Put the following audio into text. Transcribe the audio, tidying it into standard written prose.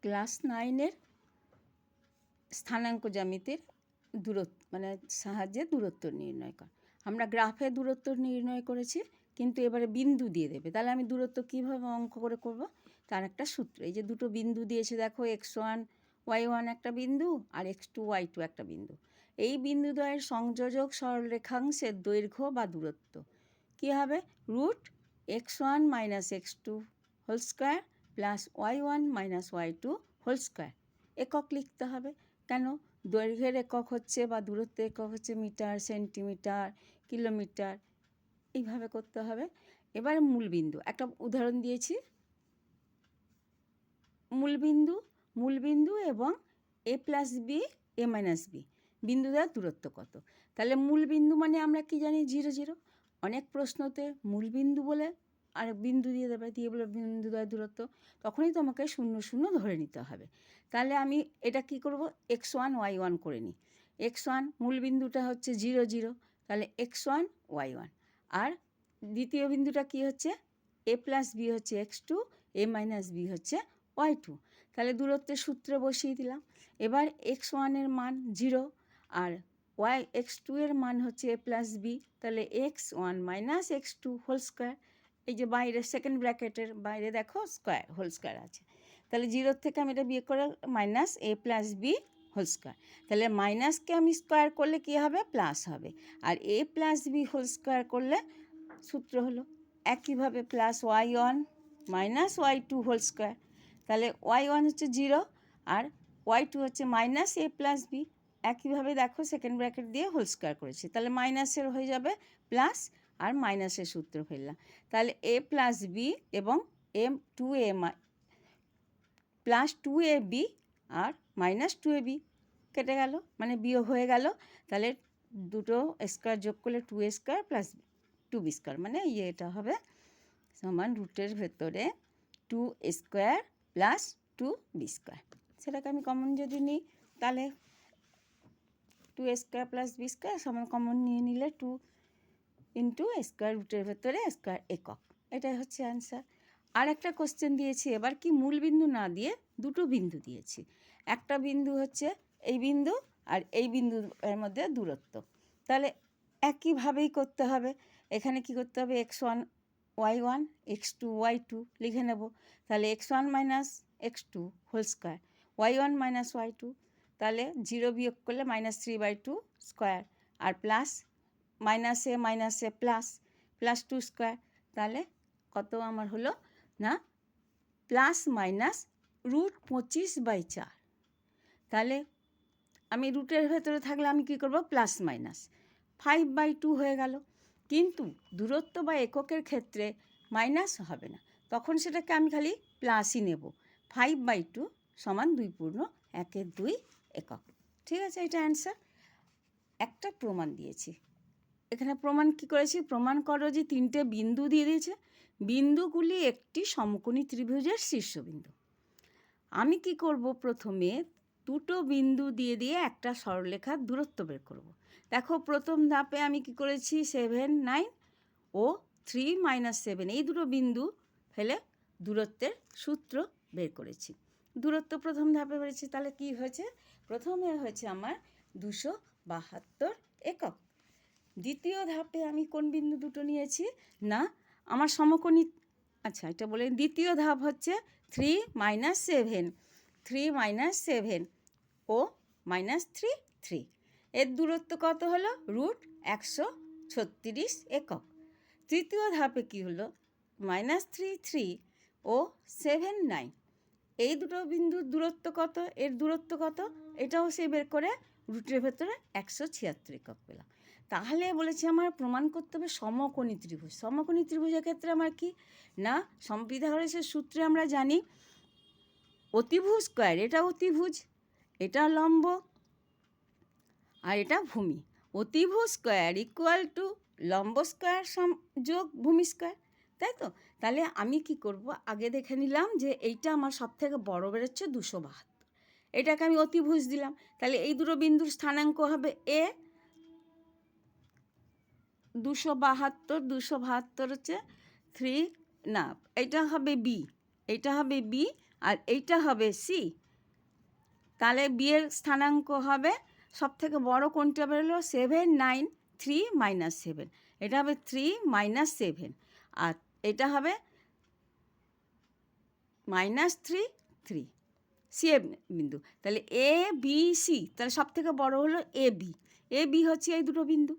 Class 9-এর স্থানাঙ্ক জ্যামিতির দূরত্ব মানে সাহায্যে দূরত্ব নির্ণয় কর। আমরা গ্রাফে দূরত্ব নির্ণয় করেছি, কিন্তু এবারে বিন্দু দিয়ে দেবে। তাহলে আমি দূরত্ব কীভাবে অঙ্ক করে করব, তার একটা সূত্র। এই যে দুটো বিন্দু দিয়েছে দেখো, x1 y1 একটা বিন্দু আর x2 y2 একটা বিন্দু। এই বিন্দুদ্বয়ের সংযোজক সরলরেখাংশের দৈর্ঘ্য বা দূরত্ব কী হবে? Root x1 minus x2 whole square plus y1 minus y2 whole square. একক লিখতে হবে। কেন? দৈর্ঘ্যের একক হচ্ছে বা দূরত্বের একক হচ্ছে মিটার, সেন্টিমিটার, কিলোমিটার, এইভাবে করতে হবে। এবার মূলবিন্দু একটা উদাহরণ দিয়েছি। মূলবিন্দু এবং a plus B A minus B বিন্দু দ্বারা দূরত্ব কত? তাহলে মূলবিন্দু মানে আমরা কি জানি? 0 0। অনেক প্রশ্নতে মূলবিন্দু বলে আর বিন্দু দিয়ে দেবে, দিয়ে বলে বিন্দু দ্বারা দূরত্ব, তখনই তোমাকে 0 0 ধরে নিতে হবে। তাহলে আমি এটা কি করব? x1 y1 করে নিই। x1 মূলবিন্দুটা হচ্ছে 0 0, তাহলে x1 y1। আর দ্বিতীয় বিন্দুটা কি হচ্ছে? a প্লাস বি হচ্ছে x2, a মাইনাস বি হচ্ছে y2। তাহলে দূরত্বের সূত্রে বসিয়ে দিলাম। এবার x1 এর মান 0 আর x2 এর মান হচ্ছে a প্লাস বি, তাহলে x1 minus x2 whole square. এই যে বাইরে সেকেন্ড ব্র্যাকেটের বাইরে দেখো স্কোয়ার হোল স্কোয়ার আছে, তাহলে 0 থেকে আমি এটা বিয়ে করে minus a plus B whole square. তাহলে মাইনাসকে আমি স্কোয়ার করলে কী হবে? প্লাস হবে। আর a plus B whole square করলে সূত্র হলো একইভাবে plus y1 minus y2 whole square. তাহলে y1 হচ্ছে 0 আর y2 হচ্ছে মাইনাস a প্লাস বি। একইভাবে দেখো সেকেন্ড ব্র্যাকেট দিয়ে হোল স্কোয়ার করেছি, তাহলে মাইনাসের হয়ে যাবে প্লাস, আর মাইনাসের সূত্র ফেললাম। তাহলে a প্লাস বি এবং m2a প্লাস 2ab আর মাইনাস 2ab কেটে গেল, মানে বিয়োগ হয়ে গেল। তাহলে দুটো স্কোয়ার যোগ করলে 2a square plus 2b square, মানে এটা হবে সমান রুটের ভেতরে 2 স্কোয়ার প্লাস 2b স্কোয়ার। সেটাকে আমি কমন যদি নিই, তাহলে 2 স্কোয়ার প্লাস বি স্কোয়ার সমান কমন নিয়ে নিলে 2 ইন্টু স্কোয়ার রুটের ভেতরে স্কোয়ার একক। এটাই হচ্ছে অ্যান্সার। আর একটা কোশ্চেন দিয়েছি, এবার কি মূল বিন্দু না দিয়ে দুটো বিন্দু দিয়েছি। একটা বিন্দু হচ্ছে এই বিন্দু আর এই বিন্দুর মধ্যে দূরত্ব। তাহলে একইভাবেই করতে হবে। এখানে কি করতে হবে? x1 y1 x2 y2 লিখে নেব। তাহলে x1 minus x2 whole square, y1 minus y2, তাহলে 0 বিয়োগ করলে -3/2 স্কোয়ার, আর প্লাস মাইনাসে প্লাস প্লাস 2 স্কোয়ার। তাহলে কত আমার হলো না প্লাস মাইনাস রুট 25/4। তাহলে আমি রুটের ভেতরে থাকলে আমি কি করব? প্লাস মাইনাস 5/2 হয়ে গেল। কিন্তু দূরত্ব বা এককের ক্ষেত্রে মাইনাস হবে না, তখন সেটাকে আমি খালি প্লাসই নেব। 5/2 সমান 2 পূর্ণ 1/2 একক। ঠিক আছে, এটা অ্যান্সার। একটা প্রমাণ দিয়েছি। এখানে প্রমাণ কি করেছি? প্রমাণ করো যে 3টে বিন্দু দিয়ে দিয়েছে, বিন্দুগুলি একটি সমকোণী ত্রিভুজের শীর্ষবিন্দু। আমি কি করব? প্রথমে দুটো বিন্দু দিয়ে দিয়ে একটা সরলরেখার দূরত্ব বের করব। দেখো প্রথম ধাপে আমি কি করেছি? 7 9 ও 3 - 7 এই দুটো বিন্দু ফেলে দূরত্বের সূত্র বের করেছি। দূরত্ব প্রথম ধাপে বেরিয়েছে। তাহলে কি হয়েছে? প্রথমে হয়েছে আমার 272 একক। দ্বিতীয় ধাপে আমি কোন বিন্দু দুটো নিয়েছি? না আমার সমকোণী, আচ্ছা এটা বলে, দ্বিতীয় ধাপ হচ্ছে 3 - 7 ও -3 3। এর দূরত্ব কত হলো? রুট 136 একক। তৃতীয় ধাপে কি হলো? -3 3 ও 7 9। এই দুটো বিন্দুর দূরত্ব কত? এর দূরত্ব কত? এটাও সে বের করে রুটের ভেতরে 176 একক পেলাম। তাহলে বলেছি আমার প্রমাণ করতে হবে সমকোণী ত্রিভুজ। সমকোণী ত্রিভুজের ক্ষেত্রে আমার কি না পিথাগোরাসের সূত্রে আমরা জানি অতিভুজ স্কোয়ার, এটা অতিভুজ, এটা লম্ব, আর এটা ভূমি। অতিভুজ স্কোয়ার ইকুয়াল টু লম্ব স্কোয়ার যোগ ভূমি স্কোয়ার, তাই তো? তাহলে আমি কি করব? আগে দেখে নিলাম যে এইটা আমার সবথেকে বড় বেরোচ্ছে 272, এটাকে আমি অতিভুজ দিলাম। তাহলে এই দুটো বিন্দুর স্থানাঙ্ক হবে এ, 272 হচ্ছে 3 না, এটা হবে বি, এটা হবে বি, আর এইটা হবে সি। তাহলে বি এর স্থানাঙ্ক হবে সবথেকে বড় কোনটা বেরোলো 7 9 3 -7, এটা হবে 3 -7 আর এটা হবে -3 3 সি এ বিন্দু। তাহলে এ বি সি, তাহলে সবথেকে বড় হলো এ বি। এ বি হচ্ছে এই দুটো বিন্দু।